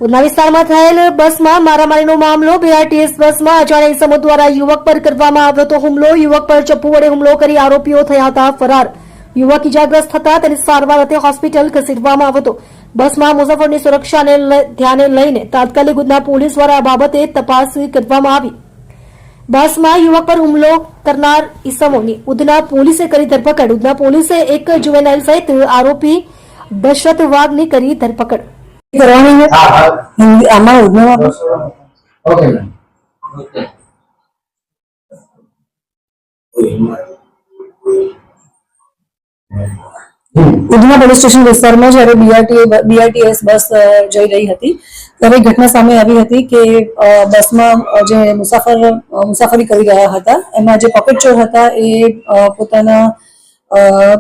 ઉધના વિસ્તારમાં થયેલ બસમાં મારામારીનો મામલો. બીઆરટીએસ બસમાં અજાણ્યા ઇસમો દ્વારા યુવક પર કરવામાં આવ્યો હતો હુમલો. યુવક પર ચપ્પુ વડે હુમલો કરી આરોપીઓ થયા હતા ફરાર. યુવક ઇજાગ્રસ્ત થતા તેને સારવાર અર્થે હોસ્પિટલ ખસેડવામાં આવ્યો હતો. બસમાં મુસાફરની સુરક્ષાને ધ્યાને લઈને તાત્કાલિક ઉધના પોલીસ દ્વારા આ બાબતે તપાસ કરવામાં આવી. બસમાં યુવક પર હુમલો કરનાર ઇસમોની ઉધના પોલીસે કરી ધરપકડ. ઉધના પોલીસે એક જુવેનાઇલ સહિત આરોપી દશરથ વાઘની કરી ધરપકડ. કરવાની है हिंदी आमा Udhna okay Udhna police station વિસ્તારમાં જ્યારે બીઆરટીએસ બસ જઈ રહી હતી ત્યારે ઘટના સામે આવી હતી કે બસમાં જે મુસાફરી કરી રહ્યા હતા એમાં જે પોકેટ ચોર હતા એ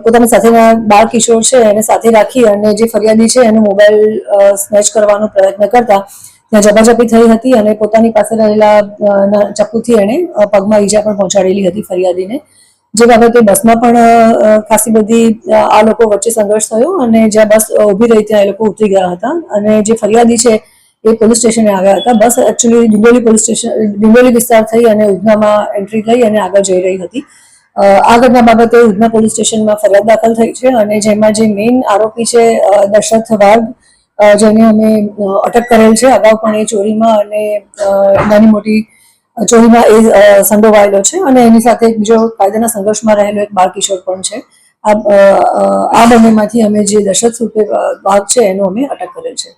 પોતાની સાથેના બાળ કિશોર છે એને સાથે રાખી અને જે ફરિયાદી છે એનો મોબાઈલ સ્નેચ કરવાનો પ્રયત્ન કરતા ત્યાં ઝપાઝપી થઈ હતી અને પોતાની પાસે રહેલા ચપ્પુથી એણે પગમાં ઈજા પણ પહોંચાડેલી હતી ફરિયાદીને. જે બાબતે બસમાં પણ ખાસી બધી આ લોકો વચ્ચે સંઘર્ષ થયો અને જ્યાં બસ ઊભી રહી ત્યાં એ લોકો ઉતરી ગયા હતા અને જે ફરિયાદી છે એ પોલીસ સ્ટેશને આવ્યા હતા. બસ એકચ્યુઅલી ડિંડોલી વિસ્તાર થઈ અને ઉધનામાં એન્ટ્રી લઈ અને આગળ જઈ રહી હતી. આ ઘટના બાબતે ઉધના પોલીસ સ્ટેશનમાં ફરિયાદ દાખલ થઈ છે અને જેમાં જે મેઇન આરોપી છે દશરથ વાઘ જેને અમે અટક કરેલ છે. અગાઉ પણ એ ચોરીમાં અને નાની મોટી ચોરીમાં એ સંડોવાયેલો છે અને એની સાથે બીજો કાયદાના સંઘર્ષમાં રહેલો એક બાળ કિશોર પણ છે. આ બંનેમાંથી અમે જે દશરથ વાઘ છે એનો અમે અટક કરેલ છે.